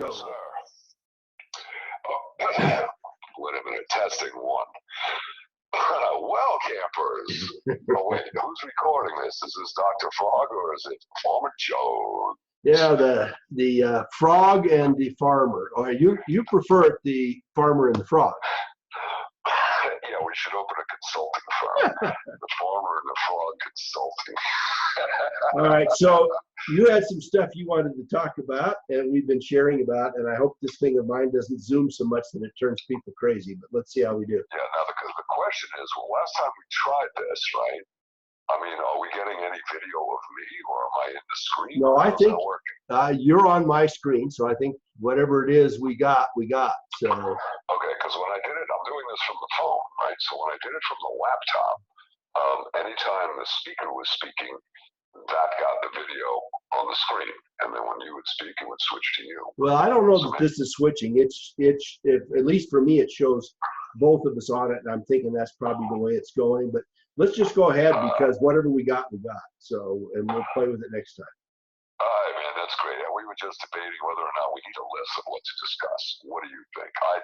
go. Yes, sir. Oh, wait a minute, testing one. Well, campers. Oh, wait, who's recording this? Is this Dr. Frog or is it Farmer Joe? Yeah, the frog and the farmer. Or you prefer it the farmer and the frog. Yeah, we should open a consulting firm. The Farmer and the Frog Consulting. All right, so you had some stuff you wanted to talk about, and we've been sharing about, and I hope this thing of mine doesn't zoom so much that it turns people crazy, but let's see how we do. Yeah, now because the question is, well, last time we tried this, right? I mean, are we getting any video of me, or am I in the screen? No, I think working? you're on my screen, so I think whatever it is we got. So okay, because when I did it, I'm doing this from the phone, right? So when I did it from the laptop, anytime the speaker was speaking, that got the video on the screen, and then when you would speak, it would switch to you. Well, I don't know that this is switching. It's at least for me, it shows both of us on it, and I'm thinking that's probably the way it's going. But let's just go ahead because whatever we got, we got. So, and we'll play with it next time. All right, man, that's great. And we were just debating whether or not we need a list of what to discuss. What do you think? I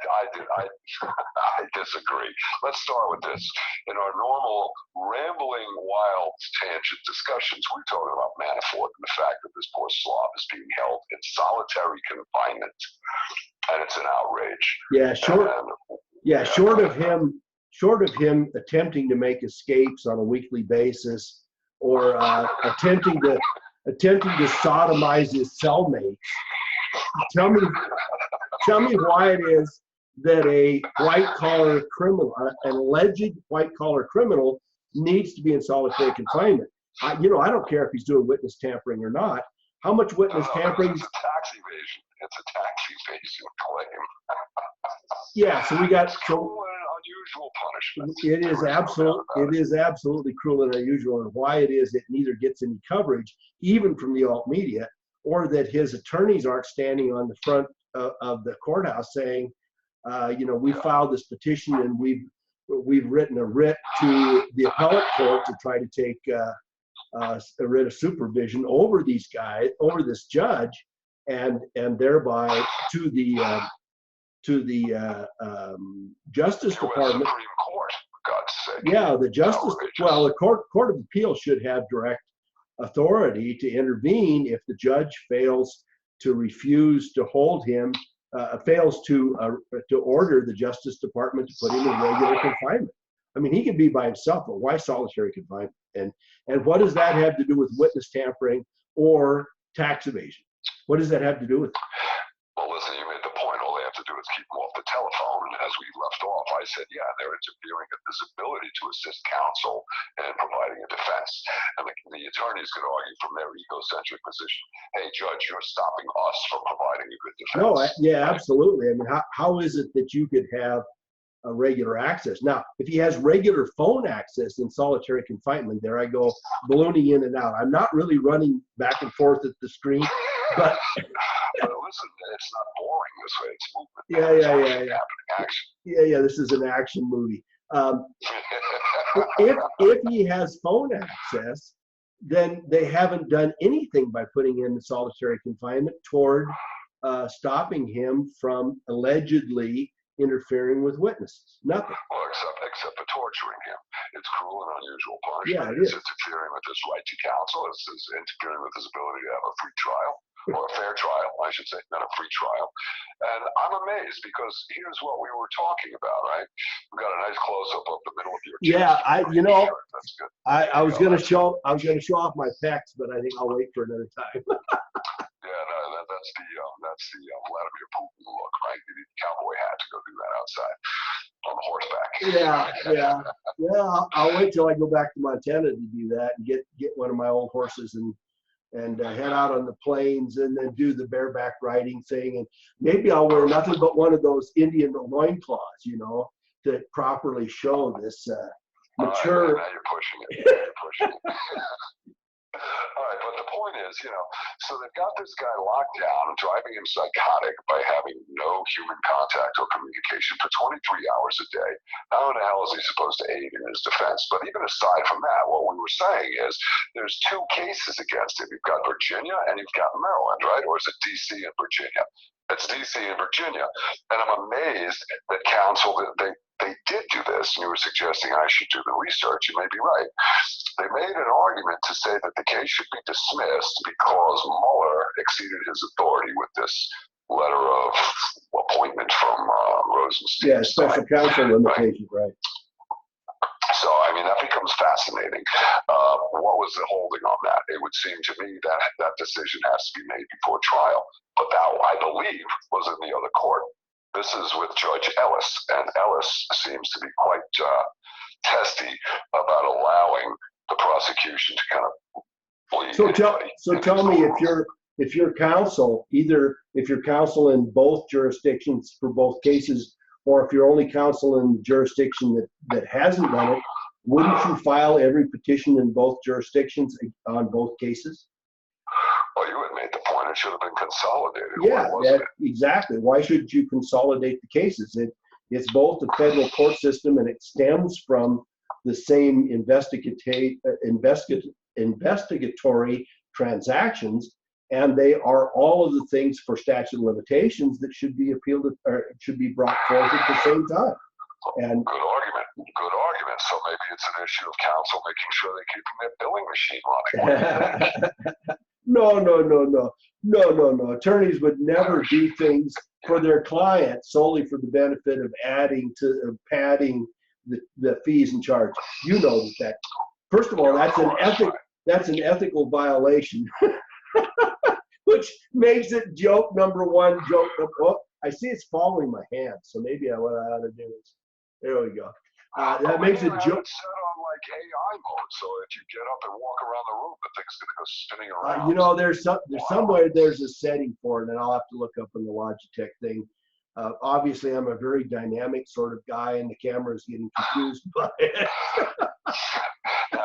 disagree. Let's start with this. In our normal rambling, wild tangent discussions, we're talking about Manafort and the fact that this poor slob is being held in solitary confinement, and it's an outrage. Yeah, short of him attempting to make escapes on a weekly basis, or attempting to sodomize his cellmates. Tell me why it is that a white-collar criminal, an alleged white-collar criminal, needs to be in solitary confinement. I don't care if he's doing witness tampering or not. How much witness tampering? It's a tax evasion. It's a tax evasion claim. Yeah, so we got cruel and unusual punishment. It is absolutely cruel and unusual, and why it is it neither gets any coverage, even from the alt media, or that his attorneys aren't standing on the front of the courthouse saying, we filed this petition and we've written a writ to the appellate court to try to take a writ of supervision over these guys, over this judge, and thereby to the Justice Department. Supreme Court, for God's sake. Yeah, the Justice. Well, the Court of Appeal should have direct authority to intervene if the judge fails to refuse to hold him, fails to order the Justice Department to put him in regular confinement. I mean, he can be by himself, but why solitary confinement? And what does that have to do with witness tampering or tax evasion? What does that have to do with it? Well, listen, you made the point. All they have to do is keep him off the telephone. And as we left off, I said, yeah, they're interfering with his ability to assist counsel and providing a defense. And the attorneys could argue from their egocentric position, hey, Judge, you're stopping us from providing a good defense. No, yeah, absolutely. I mean, how is it that you could have a regular access? Now, if he has regular phone access in solitary confinement, there I go, ballooning in and out. I'm not really running back and forth at the screen, but listen, it's not boring this way. It's movement. Yeah. Action. Yeah. This is an action movie. If he has phone access, then they haven't done anything by putting him in solitary confinement toward stopping him from allegedly interfering with witnesses. Nothing. Well, except for torturing him. It's cruel and unusual punishment. Yeah, it is. It's interfering with his right to counsel. It's interfering with his ability to have a free trial, or a fair trial, I should say, not a free trial. And I'm amazed because here's what we were talking about, right? We got a nice close-up of the middle of your chest. Yeah, That's good. I was going to show off my pecs, but I think I'll wait for another time. Yeah, no, that's the Vladimir Putin look, right? You need a cowboy hat to go do that outside on horseback. Yeah. Well, I'll wait till I go back to Montana to do that and get one of my old horses and head out on the plains and then do the bareback riding thing. And maybe I'll wear nothing but one of those Indian loincloths, to properly show this mature. Now you're pushing it. All right, but the point is, so they've got this guy locked down and driving him psychotic by having no human contact or communication for 23 hours a day. How in the hell is he supposed to aid in his defense? But even aside from that, what we were saying is there's two cases against him. You've got Virginia and you've got Maryland, right? Or is it D.C. and Virginia? It's D.C. and Virginia. And I'm amazed that counsel, they did do this, and you were suggesting I should do the research. You may be right. They made an argument to say that the case should be dismissed because Mueller exceeded his authority with this letter of appointment from Rosenstein. Yeah, special counsel limitation, right? So, I mean, that becomes fascinating. What was the holding on that? It would seem to me that that decision has to be made before trial. But that, I believe, was in the other court. This is with Judge Ellis, and Ellis seems to be quite testy about allowing the prosecution to kind of bleed anybody. So tell me, if your counsel, either if you're counsel in both jurisdictions for both cases, or if you're only counsel in the jurisdiction that hasn't done it, wouldn't you file every petition in both jurisdictions on both cases? Well, you had made the point it should have been consolidated. Yeah, exactly. Why should you consolidate the cases? It's both a federal court system, and it stems from the same investigatory transactions, and they are all of the things for statute of limitations that should be appealed or should be brought forth at the same time. And good argument. Good argument. So maybe it's an issue of counsel making sure they're keeping their billing machine running. No. Attorneys would never do things for their client solely for the benefit of padding the fees and charges. You know that. First of all, that's an ethical violation, which makes it joke number one. I see it's following my hand, so maybe what I ought to do is, there we go. That makes it joke. It's set on like AI mode, so if you get up and walk around the room, the thing's going to go spinning around. You know, there's somewhere there's a setting for it, and I'll have to look up in the Logitech thing. Obviously, I'm a very dynamic sort of guy, and the camera is getting confused by it.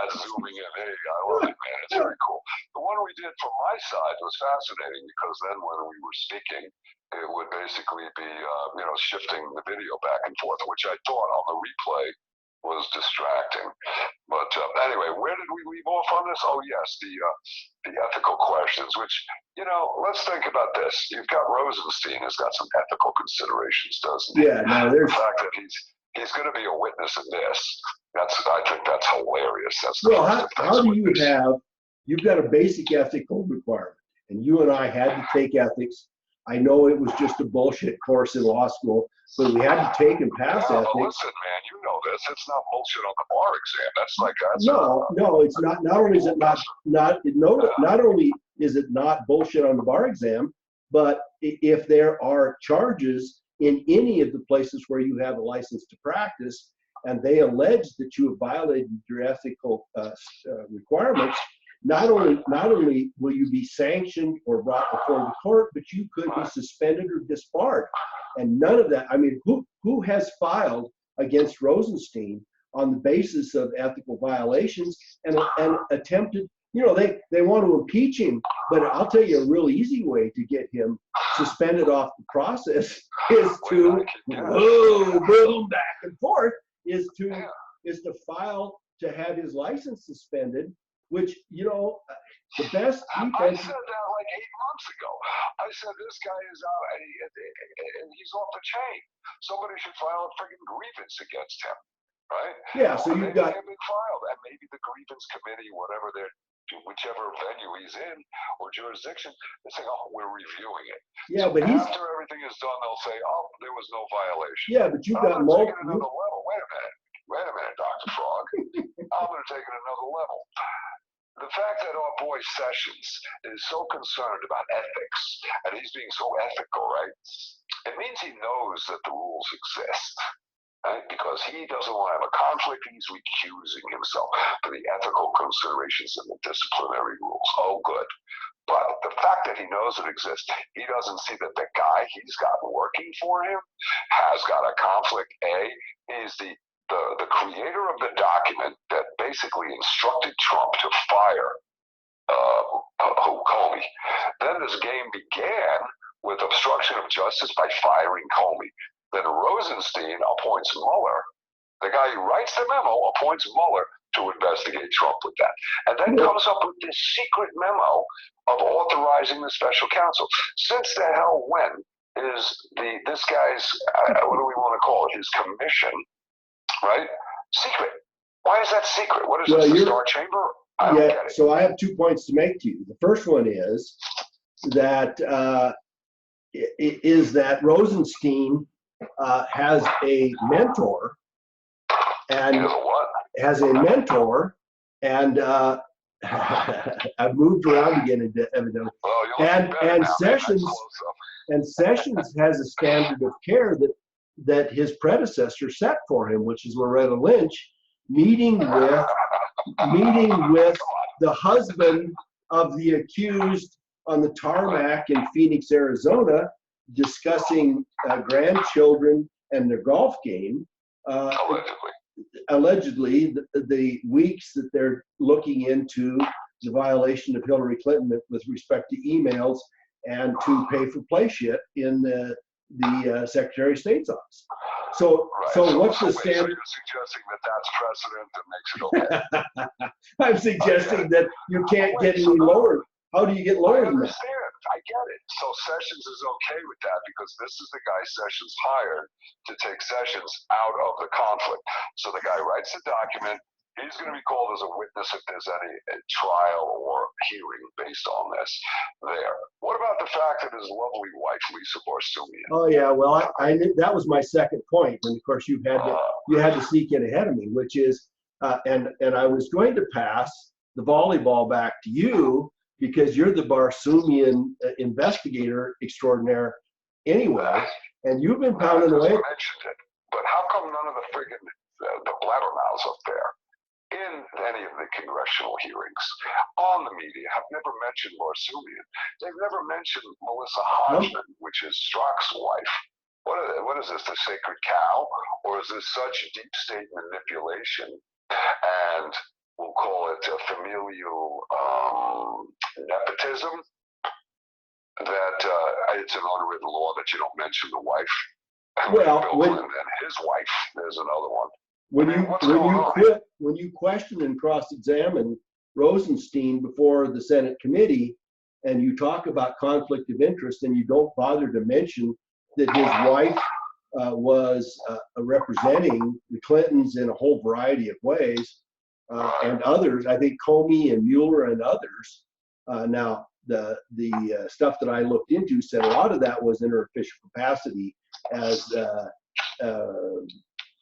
Zooming in. Hey, I love it, man. It's very cool. The one we did from my side was fascinating because then when we were speaking, it would basically be, shifting the video back and forth, which I thought on the replay was distracting. But anyway, where did we leave off on this? Oh, yes, the ethical questions, which, let's think about this. You've got Rosenstein has got some ethical considerations, doesn't he? Yeah, no, there's... The fact that he's going to be a witness in this, I think that's hilarious. How do you you've got a basic ethical requirement, and you and I had to take ethics. I know it was just a bullshit course in law school, but we had to take and pass ethics. Listen, man, you know this. It's not bullshit on the bar exam. No, it's not. Not only is it not only is it not bullshit on the bar exam, but if there are charges in any of the places where you have a license to practice, and they allege that you have violated your ethical requirements, not only will you be sanctioned or brought before the court, but you could be suspended or disbarred. And none of that. I mean, who has filed against Rosenstein on the basis of ethical violations and attempted? They want to impeach him, but I'll tell you a real easy way to get him suspended off the process is to boom back and forth. Is to file to have his license suspended, which, the best defense. I said that like 8 months ago. I said this guy is out and he's off the chain. Somebody should file a friggin' grievance against him, right? Yeah, so you've got been filed, and maybe the grievance committee, whichever venue he's in or jurisdiction, they say, "Oh, we're reviewing it." Yeah, so but after everything is done, they'll say, "Oh, there was no violation." Yeah, but you've got multiple. Another level. Wait a minute, Dr. Frog. I'm going to take it another level. The fact that our boy Sessions is so concerned about ethics, and he's being so ethical, right? It means he knows that the rules exist. Right? Because he doesn't want to have a conflict, he's recusing himself for the ethical considerations and the disciplinary rules. Oh, good. But the fact that he knows it exists, he doesn't see that the guy he's got working for him has got a conflict. Is the creator of the document that basically instructed Trump to fire Comey. Then this game began with obstruction of justice by firing Comey. Then Rosenstein appoints Mueller. The guy who writes the memo appoints Mueller to investigate Trump with that. And then comes up with this secret memo of authorizing the special counsel. Since the hell when is this guy's, what do we want to call it, his commission, right? Secret. Why is that secret? What is this, the Star Chamber? I don't get it. So I have 2 points to make to you. The first one is that Rosenstein has a mentor, and has a mentor, and I've moved around again, evidently. And Sessions has a standard of care that his predecessor set for him, which is Loretta Lynch, meeting with the husband of the accused on the tarmac in Phoenix, Arizona, discussing grandchildren and their golf game. Allegedly, the weeks that they're looking into the violation of Hillary Clinton with respect to emails and to pay for play shit in the Secretary of State's office. So what's the standard? So you're suggesting that that's precedent that makes it okay? I'm suggesting that you can't get any lower. How do you get lower than that? I get it. So Sessions is okay with that because this is the guy Sessions hired to take Sessions out of the conflict. So the guy writes the document. He's going to be called as a witness if there's any trial or hearing based on this there. What about the fact that his lovely wife, Lisa Barsoomian? Oh, yeah. Well, I knew that was my second point. And, of course, you had to sneak in ahead of me, which is, and I was going to pass the volleyball back to you because you're the Barsoomian investigator extraordinaire anyway, and you've been pounding away. I mentioned it, but how come none of the friggin' the blabbermouths up there in any of the congressional hearings on the media have never mentioned Barsoomian? They've never mentioned Melissa Hodgman, which is Strzok's wife. What is this, the sacred cow? Or is this such deep state manipulation and we'll call it a familial nepotism that it's an unwritten law that you don't mention the wife? Well, and his wife, there's another one. When you question and cross-examine Rosenstein before the Senate committee, and you talk about conflict of interest, and you don't bother to mention that his wife was representing the Clintons in a whole variety of ways, and others, I think Comey and Mueller and others. Now, the stuff that I looked into said a lot of that was in her official capacity as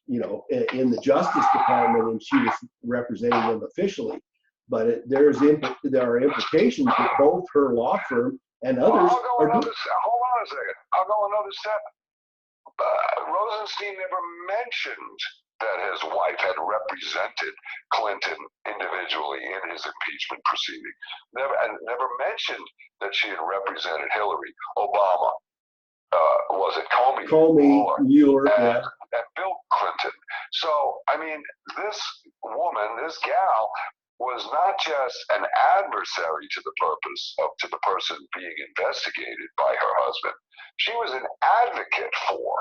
in the Justice Department, and she was representing them officially. But there are implications that both her law firm and others are doing. Hold on a second. I'll go another step. Rosenstein never mentioned that his wife had represented Clinton individually in his impeachment proceeding. Never mentioned that she had represented Hillary, Obama. Was it Comey, Mueller, and Bill Clinton? So, I mean, this woman, this gal, was not just an adversary to the person being investigated by her husband. She was an advocate for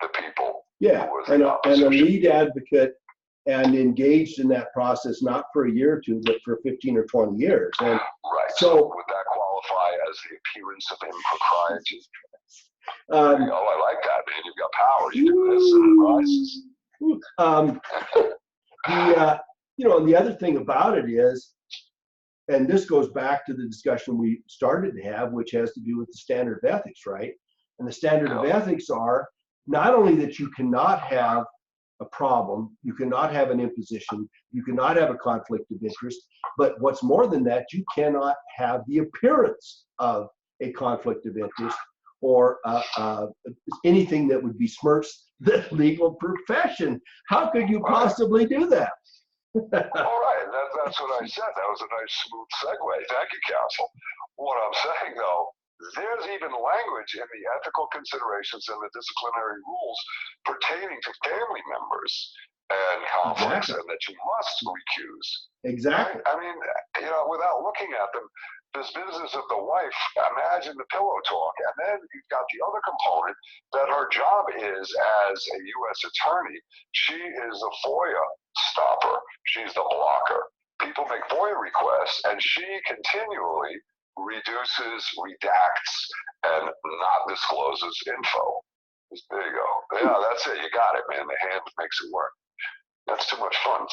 the people. Yeah, and a lead advocate, and engaged in that process not for a year or two, but for 15 or 20 years. And right. So would that qualify as the appearance of impropriety? I like that, man. You've got power. You do this and advises. And the other thing about it is, and this goes back to the discussion we started to have, which has to do with the standard of ethics, right? And the standard of ethics are not only that you cannot have a problem, you cannot have an imposition, you cannot have a conflict of interest, but what's more than that, you cannot have the appearance of a conflict of interest or anything that would besmirch the legal profession. How could you possibly do that? All right, that's what I said. That was a nice, smooth segue. Thank you, counsel. What I'm saying, though, there's even language in the ethical considerations and the disciplinary rules pertaining to family members and conflicts, and that you must recuse. Exactly. I mean, without looking at them, this business of the wife, imagine the pillow talk. And then you've got the other component that her job is as a U.S. attorney. She is a FOIA stopper. She's the blocker. People make FOIA requests, and she continually reduces, redacts, and not discloses info. There you go. Yeah, that's it. You got it, man. The hand makes it work. That's too much fun.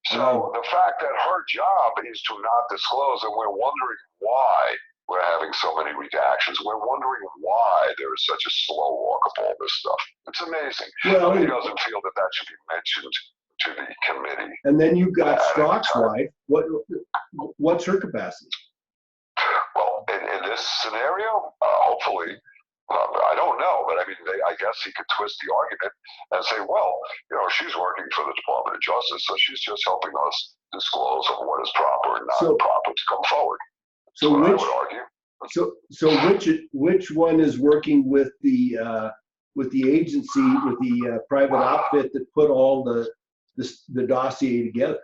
So the fact that her job is to not disclose, and we're wondering why we're having so many redactions. We're wondering why there is such a slow walk of all this stuff. It's amazing. Well, he doesn't feel that that should be mentioned to the committee. And then you've got Strzok's wife. What's her capacity? Well, in this scenario, hopefully, I don't know, but I mean, I guess he could twist the argument and say, well, she's working for the Department of Justice, so she's just helping us disclose of what is proper and not proper to come forward. So I would argue. So which one is working with the agency, with the private outfit that put all the dossier together?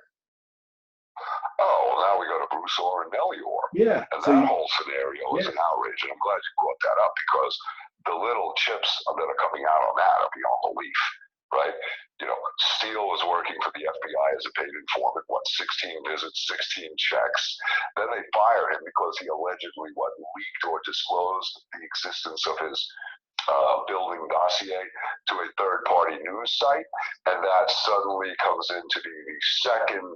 Oh, well, now we go to Bruce Orr and Nellie Orr. Yeah. And that whole scenario is an outrage, and I'm glad you brought that up because the little chips that are coming out on that are beyond belief, right? Steele was working for the FBI as a paid informant, 16 visits, 16 checks. Then they fire him because he allegedly leaked or disclosed the existence of his building dossier to a third-party news site, and that suddenly comes into being the second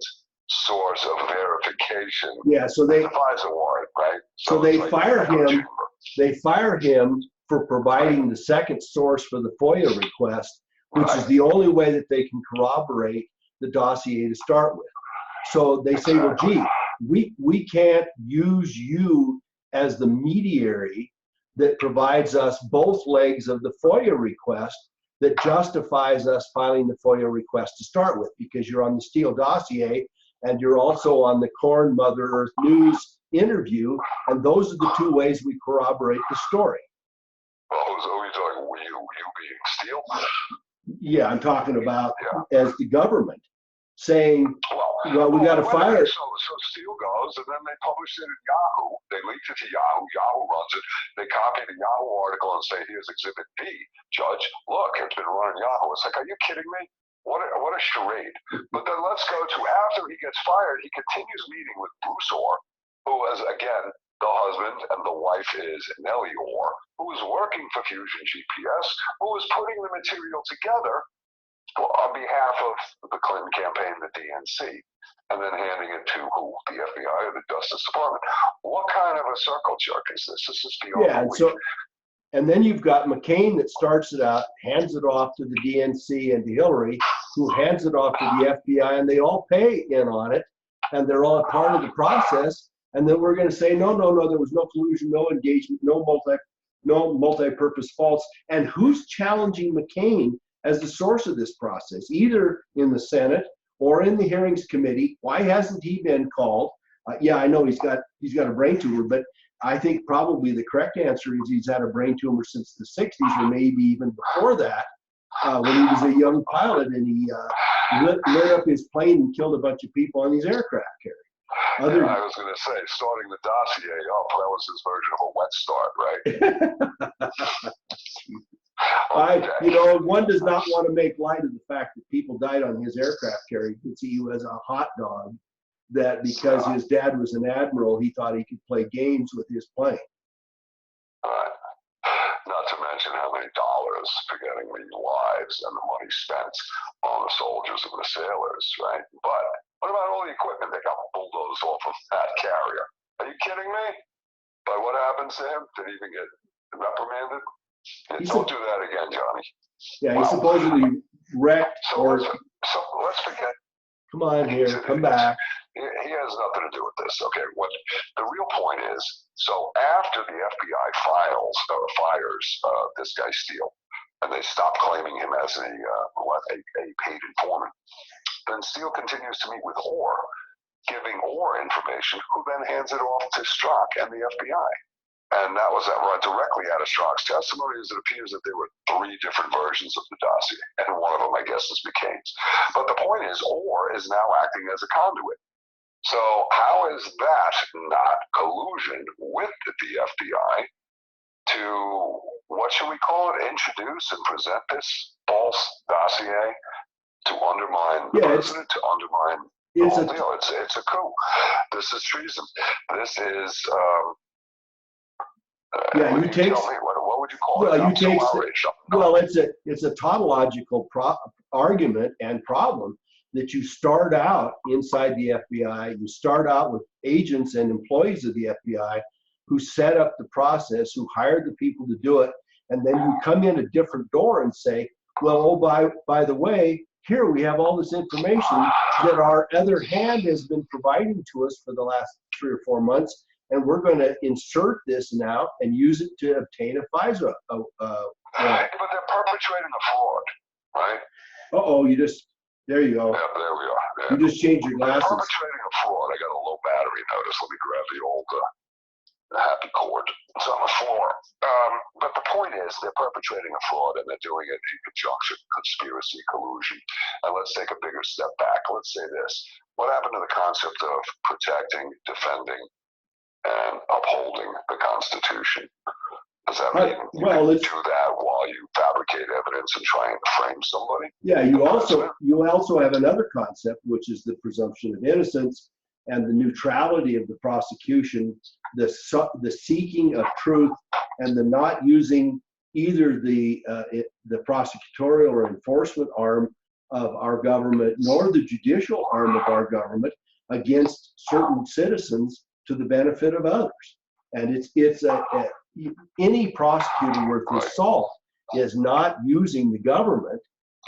source of verification. Yeah, so they defies a warrant, right? So they fire him. They fire him for providing the second source for the FOIA request, which is the only way that they can corroborate the dossier to start with. So they say, well, gee, we can't use you as the mediary that provides us both legs of the FOIA request that justifies us filing the FOIA request to start with, because you're on the Steele dossier and you're also on the Corn Mother Earth News interview, and those are the two ways we corroborate the story. Well, who are you talking? You being Steele? Yeah, I'm talking about as the government saying, well, we got to fire it. So Steele goes, and then they publish it at Yahoo. They leak it to Yahoo. Yahoo runs it. They copy the Yahoo article and say, here's Exhibit B. Judge, look, it's been running Yahoo. It's like, are you kidding me? What a charade. But then let's go to after he gets fired, he continues meeting with Bruce Orr, who is, again, the husband, and the wife is Nellie Orr, who is working for Fusion GPS, who is putting the material together on behalf of the Clinton campaign, the DNC, and then handing it to who? The FBI or the Justice Department. What kind of a circle jerk is this? This is beyond belief. And then you've got McCain that starts it out, hands it off to the DNC and to Hillary, who hands it off to the FBI, and they all pay in on it, and they're all a part of the process. And then we're going to say, no, there was no collusion, no engagement, no multi-purpose faults. And who's challenging McCain as the source of this process, either in the Senate or in the hearings committee? Why hasn't he been called? I know he's got a brain tumor, but I think probably the correct answer is he's had a brain tumor since the 60s, or maybe even before that, when he was a young pilot and he lit up his plane and killed a bunch of people on these aircraft carriers. I was going to say, starting the dossier up, that was his version of a wet start, right? One does not want to make light of the fact that people died on his aircraft carrier. You can see he was a hot dog, that because his dad was an admiral, he thought he could play games with his plane. Not to mention how many dollars, forgetting the lives and the money spent on the soldiers and the sailors, right? But what about all the equipment that got bulldozed off of that carrier? Are you kidding me? But what happens to him? Did he even get reprimanded? Don't do that again, Johnny. Yeah, he supposedly wrecked. So let's forget. Come on here, come back. He has nothing to do with this. Okay, what the real point is, so after the FBI fires this guy Steele, and they stop claiming him as a paid informant, then Steele continues to meet with Orr, giving Orr information, who then hands it off to Strzok and the FBI. And that was directly out of Strzok's testimony, as it appears that there were 3 different versions of the dossier, and one of them, I guess, is McCain's. But the point is, Orr is now acting as a conduit. So how is that not collusion with the FBI to, what should we call it, introduce and present this false dossier to undermine the president, to undermine the whole deal? It's a coup. This is treason. This is Yeah, you take. Tell me, what would you call Well, it? you take. Well, No. it's a tautological argument and problem that you start out inside the FBI. You start out with agents and employees of the FBI who set up the process, who hired the people to do it, and then you come in a different door and say, well, oh, by the way, here we have all this information that our other hand has been providing to us for the last 3 or 4 months, and we're going to insert this now and use it to obtain a FISA. But they're perpetrating a fraud, right? Uh-oh, there you go. Yeah, there we are. Yeah. You just changed your glasses. They're perpetrating a fraud. I got a low battery notice. Let me grab the old happy cord. It's on the floor. But the point is, they're perpetrating a fraud, and they're doing it in conjunction, conspiracy, collusion. And let's take a bigger step back. Let's say this. What happened to the concept of protecting, defending, and upholding the Constitution? Does that mean you can do that while you fabricate evidence and try and frame somebody? Yeah, you also have another concept, which is the presumption of innocence and the neutrality of the prosecution, the seeking of truth, and the not using either the prosecutorial or enforcement arm of our government nor the judicial arm of our government against certain citizens to the benefit of others. And any prosecutor worth his salt is not using the government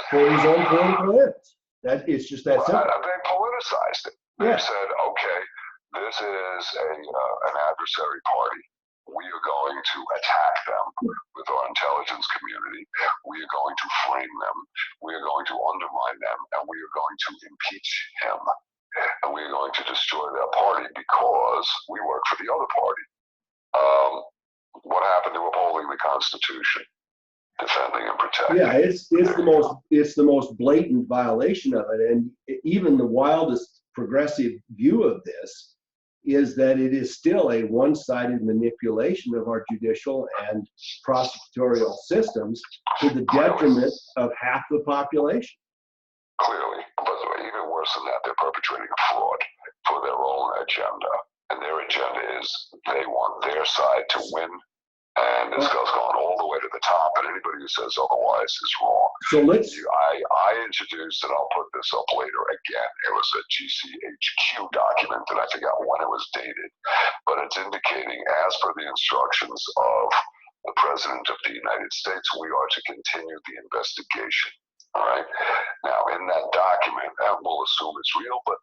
for his own political ends. It's just that simple. They politicized it. They said, okay, this is an adversary party. We are going to attack them with our intelligence community. We are going to frame them. We are going to undermine them, and we are going to impeach him. And we are going to destroy their party because we work for the other party. What happened to upholding the Constitution, defending and protecting? Yeah, it's the most blatant violation of it, and even the wildest progressive view of this is that it is still a one-sided manipulation of our judicial and prosecutorial systems to the detriment of half the population. Clearly, but even worse than that, they're perpetrating a fraud for their own agenda. And their agenda is they want their side to win, and this goes going all the way to the top, and anybody who says otherwise is wrong. So I introduced, and I'll put this up later again, it was a GCHQ document, and I forgot when it was dated, but it's indicating, as per the instructions of the President of the United States, we are to continue the investigation. All right. Now, in that document, and we'll assume it's real, but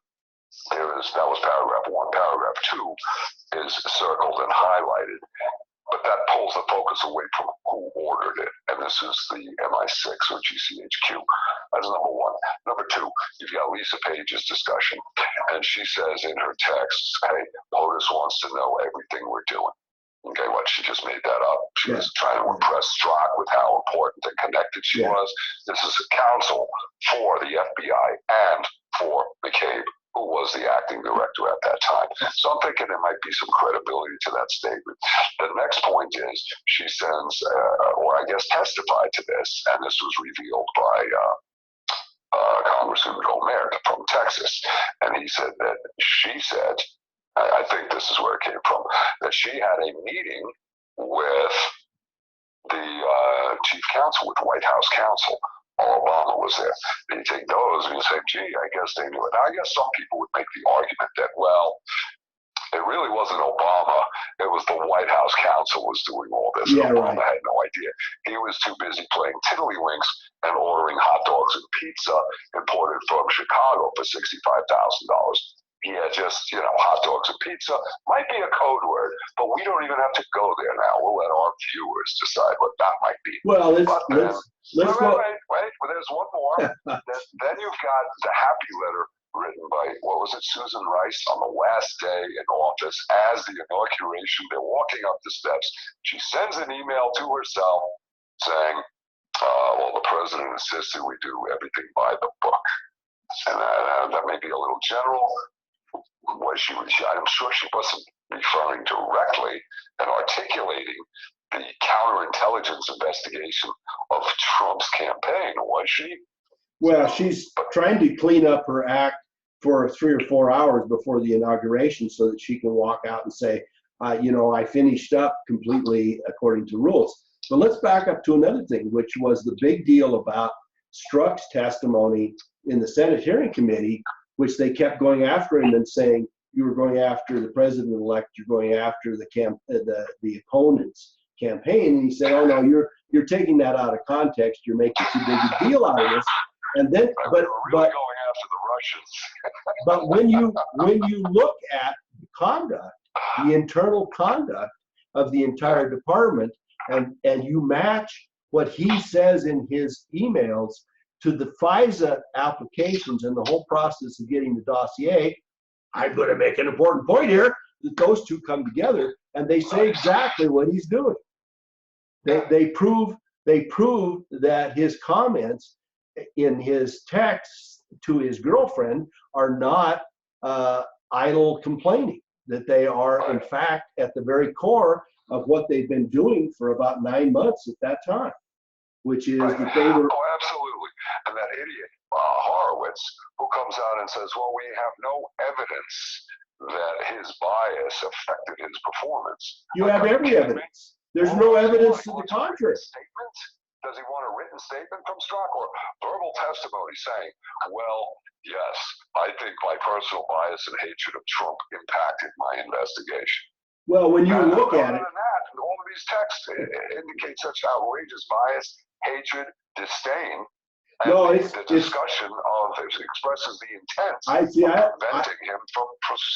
that was paragraph 1. Paragraph 2 is circled and highlighted, but that pulls the focus away from who ordered it. And this is the MI6 or GCHQ. That's number 1. Number 2, you've got Lisa Page's discussion, and she says in her text, hey, POTUS wants to know everything we're doing. Okay, what? She just made that up. She was trying to impress Strzok with how important and connected she was. This is a counsel for the FBI and for McCabe, who was the acting director at that time. So I'm thinking there might be some credibility to that statement. The next point is she sends, or I guess testified to this, and this was revealed by Congressman Gomer from Texas. And he said that she said, I think this is where it came from, that she had a meeting with the chief counsel, with White House counsel. Obama was there. And you take those and you say, gee, I guess they knew it. Now, I guess some people would make the argument that, well, it really wasn't Obama. It was the White House counsel was doing all this. Yeah, Obama had no idea. He was too busy playing tiddlywinks and ordering hot dogs and pizza imported from Chicago for $65,000. He had just, hot dogs and pizza. Might be a code word, but we don't even have to go there now. We'll let our viewers decide what that might be. Well, let's go. Wait. Well, there's one more. then you've got the happy letter written by, what was it, Susan Rice, on the last day in office as the inauguration. They're walking up the steps. She sends an email to herself saying, well, the president insisted we do everything by the book. And that may be a little general. I'm sure she wasn't referring directly and articulating the counterintelligence investigation of Trump's campaign, was she? Well, she's trying to clean up her act for 3 or 4 hours before the inauguration so that she can walk out and say, I finished up completely according to rules. But let's back up to another thing, which was the big deal about Strzok's testimony in the Senate hearing committee, which they kept going after him and saying, you were going after the president-elect, you're going after the opponent's campaign. And he said, oh no, you're taking that out of context. You're making too big a deal out of this. And then, but going after the Russians. But when you look at the conduct, the internal conduct of the entire department, and you match what he says in his emails to the FISA applications and the whole process of getting the dossier, I'm going to make an important point here that those two come together and they say exactly what he's doing. They prove that his comments in his texts to his girlfriend are not idle complaining, that they are in fact at the very core of what they've been doing for about 9 months at that time, which is that they were. Oh, absolutely. And that idiot Horowitz, who comes out and says, well, we have no evidence that his bias affected his performance. You have every evidence. There's no evidence to the contrary. Statement? Does he want a written statement from Strzok or verbal testimony saying, well, yes, I think my personal bias and hatred of Trump impacted my investigation? Well, when you look at it, all of these texts indicate such outrageous bias, hatred, disdain. And the discussion of it expresses the intent of preventing him from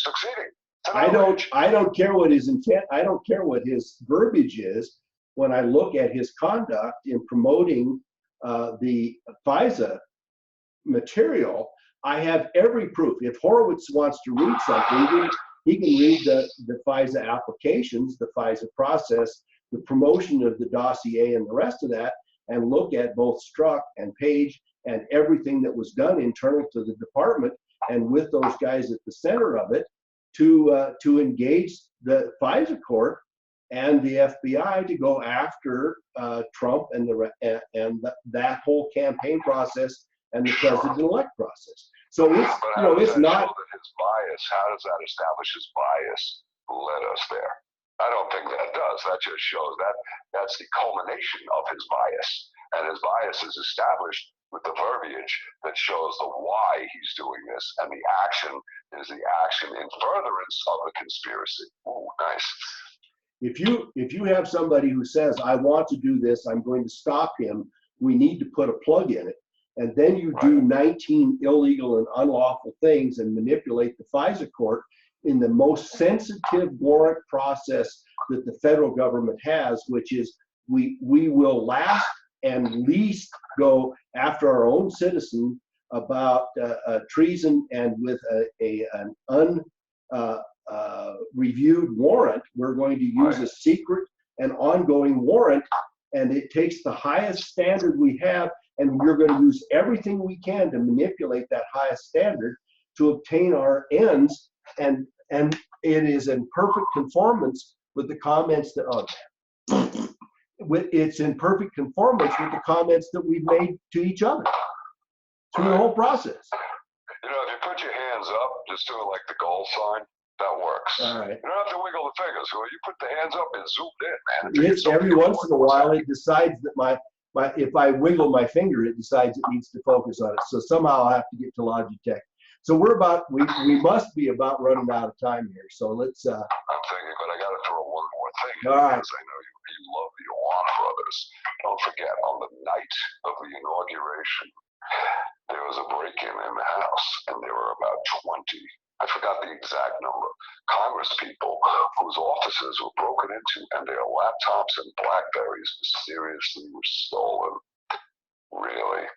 succeeding. I don't care what his intent. I don't care what his verbiage is. When I look at his conduct in promoting the FISA material, I have every proof. If Horowitz wants to read something, he can read the FISA applications, the FISA process, the promotion of the dossier and the rest of that, and look at both Strzok and Page and everything that was done internal to the department and with those guys at the center of it to engage the FISA court and the FBI to go after Trump and that whole campaign process and the president-elect process. So it's, it's not that his bias. How does that establish his bias led us there? I don't think that does. That just shows that's the culmination of his bias, and his bias is established with the verbiage that shows the why he's doing this, and the action is the action in furtherance of the conspiracy. Ooh, nice. If you have somebody who says, I want to do this, I'm going to stop him, we need to put a plug in it, and then you do 19 illegal and unlawful things and manipulate the FISA court in the most sensitive warrant process that the federal government has, which is we will last and least go after our own citizen about treason, and with an reviewed warrant, we're going to use a secret and ongoing warrant, and it takes the highest standard we have, and we're going to use everything we can to manipulate that highest standard to obtain our ends, and it is in perfect conformance with the comments that it's in perfect conformance with the comments that we've made to each other through the whole process. If you put your hands up, just do it like the goal sign. That works. All right. You don't have to wiggle the fingers. When you put the hands up, it's zoomed in, man. It's every once in a while, it decides that if I wiggle my finger, it decides it needs to focus on it. So somehow I have to get to Logitech. So we must be about running out of time here. So let's. I'm thinking, but I got to throw one more thing. All right. Because I know you love the Awan brothers. Don't forget, on the night of the inauguration, there was a break-in the house, and there were about 20. I forgot the exact number. Congress people whose offices were broken into and their laptops and Blackberries mysteriously were stolen. Really?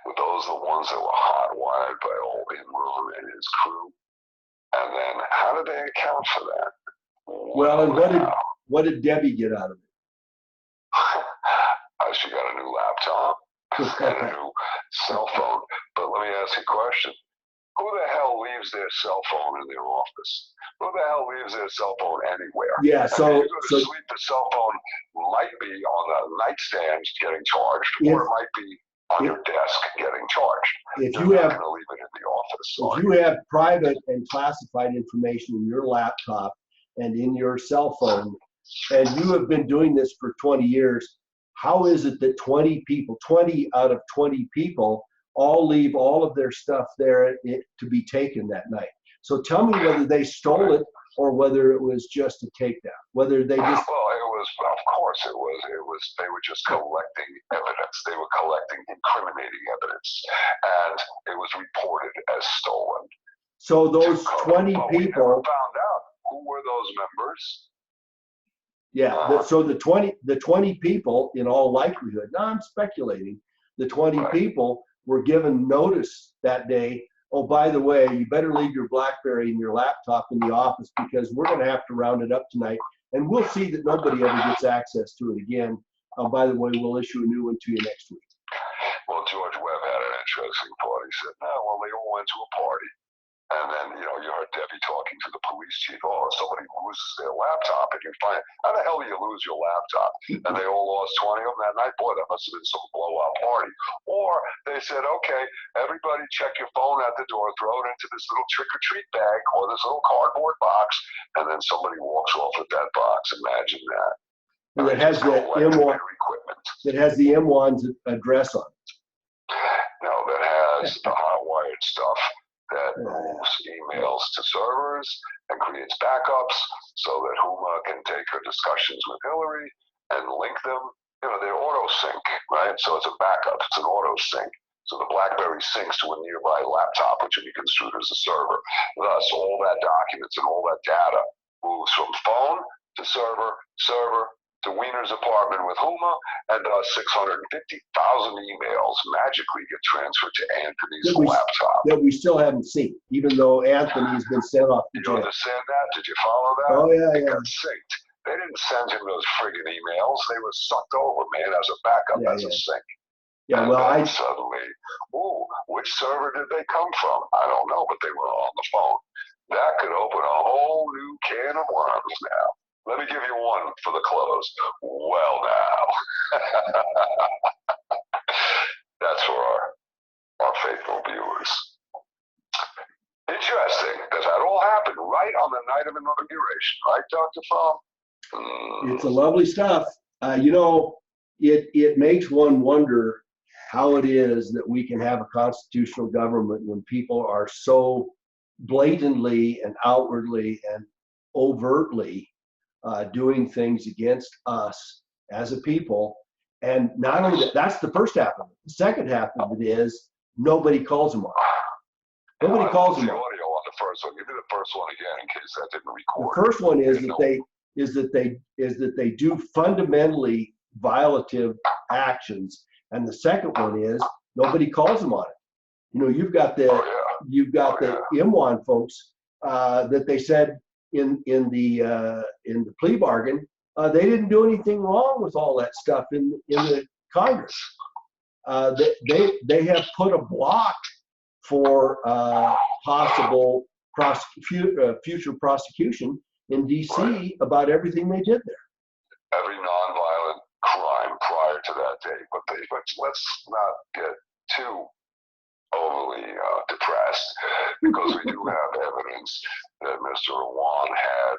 Were those the ones that were hot-wired by old Imran and his crew? And then how did they account for that? Well, and what did Debbie get out of it? She got a new laptop and a new cell phone. But let me ask you a question. Who the hell leaves their cell phone in their office? Who the hell leaves their cell phone anywhere? Yeah, so sleep, the cell phone might be on a nightstand getting charged, or it might be on your desk getting charged. If You're you not have going to leave it in the office. if you have private and classified information in your laptop, and in your cell phone, and you have been doing this for 20 years, how is it that 20 out of 20 people all leave all of their stuff there to be taken that night? So tell me whether they stole it or whether it was just a takedown, whether they just... Well, it was, of course it was, they were just collecting evidence. They were collecting incriminating evidence, and it was reported as stolen. So those 20 but people... we never found out who were those members. Yeah, so the 20 people, in all likelihood, now I'm speculating, the 20 people were given notice that day, oh, by the way, you better leave your BlackBerry and your laptop in the office because we're going to have to round it up tonight, and we'll see that nobody ever gets access to it again. By the way, we'll issue a new one to you next week. Well, George Webb had an interesting thought. He said, no, well, they all went to a party. And then, you heard Debbie talking to the police chief. Oh, if somebody loses their laptop, and you find, how the hell do you lose your laptop? And they all lost 20 of them that night. Boy, that must have been some blowout party. Or they said, okay, everybody check your phone at the door, throw it into this little trick-or-treat bag or this little cardboard box, and then somebody walks off with that box. Imagine that. And it has the M1 equipment. It has the M1's address on it. No, that has the hot-wired stuff that moves emails to servers and creates backups so that Huma can take her discussions with Hillary and link them. They're auto-sync, right? So it's a backup. It's an auto-sync. So the BlackBerry syncs to a nearby laptop, which will be construed as a server. Thus, all that documents and all that data moves from phone to server to Wiener's apartment with Huma, and 650,000 emails magically get transferred to Anthony's laptop. That we still haven't seen, even though Anthony's been sent off to jail. You understand that? Did you follow that? Oh, yeah, They got synced. They didn't send him those friggin' emails. They were sucked over, man, as a backup, as a sync. Yeah, and then suddenly, which server did they come from? I don't know, but they were on the phone. That could open a whole new can of worms now. Let me give you one for the close. Well, now. That's for our faithful viewers. Interesting that all happened right on the night of inauguration, right, Dr. Fromm? It's a lovely stuff. It makes one wonder how it is that we can have a constitutional government when people are so blatantly and outwardly and overtly doing things against us as a people. And not only that's the first half of it. The second half of it is nobody calls them on. Nobody calls them on. Audio on the first one. Give me the first one again in case that didn't record. The first one is that they do fundamentally violative actions, and the second one is nobody calls them on it. You've got the M1 folks that they said in the plea bargain, they didn't do anything wrong with all that stuff in the Congress. They have put a block for possible future prosecution in D.C. about everything they did there. Every nonviolent crime prior to that date, but let's not get too overly depressed, because we do have evidence that Mr. Rwan had,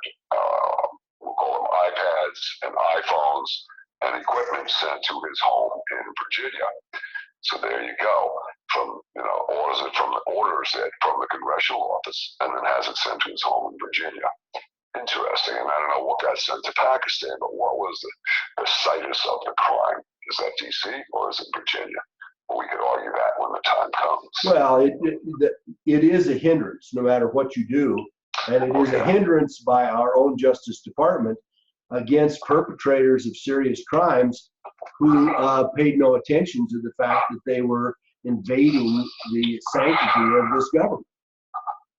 we'll call them iPads and iPhones and equipment sent to his home in Virginia. So there you go, from orders from the congressional office, and then has it sent to his home in Virginia. Interesting, and I don't know what got sent to Pakistan, but what was the situs of the crime? Is that D.C. or is it Virginia? We could argue that when the time comes. Well, it is a hindrance, no matter what you do, and it is a hindrance by our own Justice Department against perpetrators of serious crimes who paid no attention to the fact that they were invading the sanctity of this government.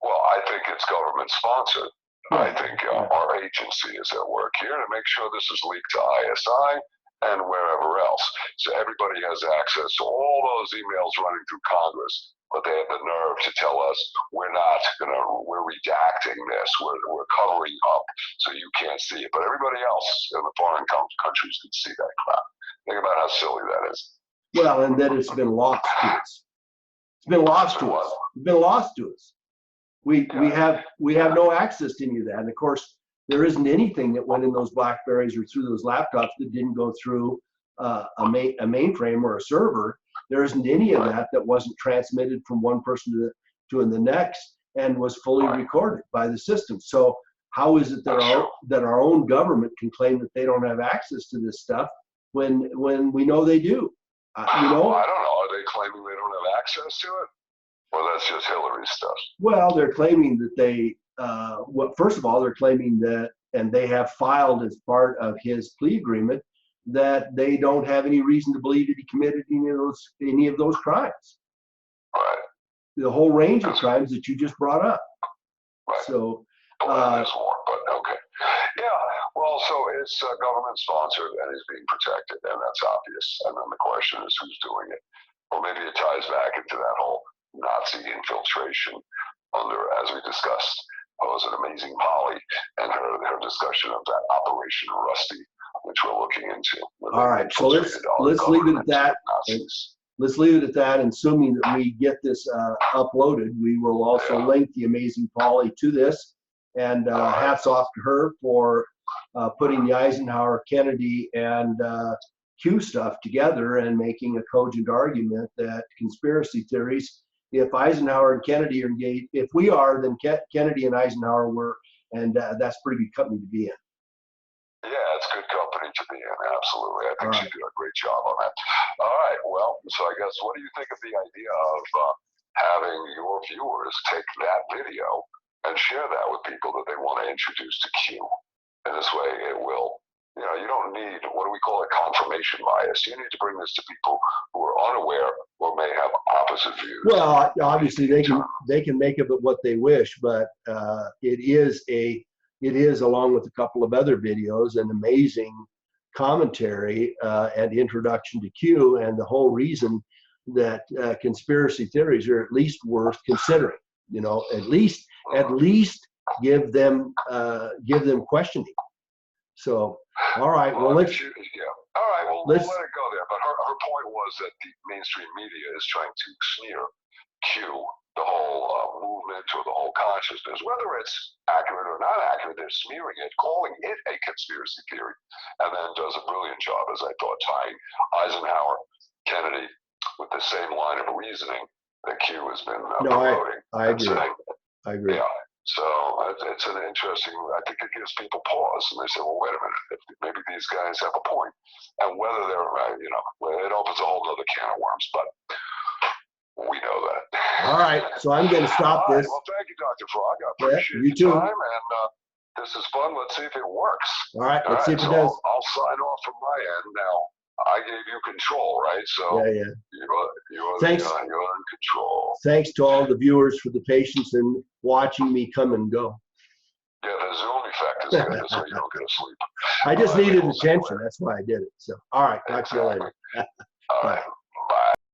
Well, I think it's government sponsored. I think our agency is at work here to make sure this is leaked to ISI and wherever else. So everybody has access to all those emails running through Congress, but they have the nerve to tell us we're redacting this, we're covering up so you can't see it. But everybody else in the foreign countries can see that crap. Think about how silly that is. Well, and that it's been lost to us. It's been lost to us. It's been lost to us. We have no access to any of that. And of course, There isn't anything that went in those BlackBerries or through those laptops that didn't go through a mainframe or a server. There isn't any of that that wasn't transmitted from one person to the next and was fully recorded by the system. So how is it that our own government can claim that they don't have access to this stuff when we know they do? I don't know. Are they claiming they don't have access to it? Well, that's just Hillary's stuff. Well, they're claiming that they, first of all, they're claiming that, and they have filed as part of his plea agreement, that they don't have any reason to believe that he committed any of those crimes. Right. The whole range of crimes that you just brought up. Right. So, there's more, but okay. Yeah, well, so it's government sponsored and is being protected, and that's obvious. And then the question is who's doing it? Or maybe it ties back into that whole Nazi infiltration under, as we discussed, was it Amazing Polly and her discussion of that Operation Rusty, which we're looking into. All right, so let's leave it at that. Let's leave it at that. And assuming that we get this uploaded, we will also link the Amazing Polly to this. And hats off to her for putting the Eisenhower, Kennedy, and Q stuff together and making a cogent argument that conspiracy theories, if Eisenhower and Kennedy are engaged, if we are, then Kennedy and Eisenhower were, and that's pretty good company to be in. Yeah, it's good company to be in, absolutely. I think she did a great job on that. All right, well, so I guess, what do you think of the idea of having your viewers take that video and share that with people that they want to introduce to Q? And this way it will, you don't need, what do we call it, confirmation bias. You need to bring this to people who are unaware or may have opposite views. Well, obviously they can make of it what they wish, but it is, along with a couple of other videos, an amazing commentary and introduction to Q, and the whole reason that conspiracy theories are at least worth considering. At least give them questioning. So, all right. Well, let's. All right. Well, we'll let it go there. But her point was that the mainstream media is trying to smear Q, the whole movement or the whole consciousness, whether it's accurate or not accurate. They're smearing it, calling it a conspiracy theory, and then does a brilliant job, as I thought, tying Eisenhower, Kennedy with the same line of reasoning that Q has been promoting. I agree. I agree. Yeah. So it's an interesting, I think it gives people pause, and they say, well, wait a minute, maybe these guys have a point. And whether they're right, it opens a whole other can of worms, but we know that. All right, so I'm going to stop this. Well, thank you, Dr. Frog. I appreciate your time, and this is fun. Let's see if it works. All right, let's see if it does. I'll sign off from my end now. I gave you control, right? So yeah. You're in control. Thanks to all the viewers for the patience in watching me come and go. Yeah, the Zoom effect is good, so you don't get asleep. I just needed attention. That's why I did it. So, all right, talk to you later. All right.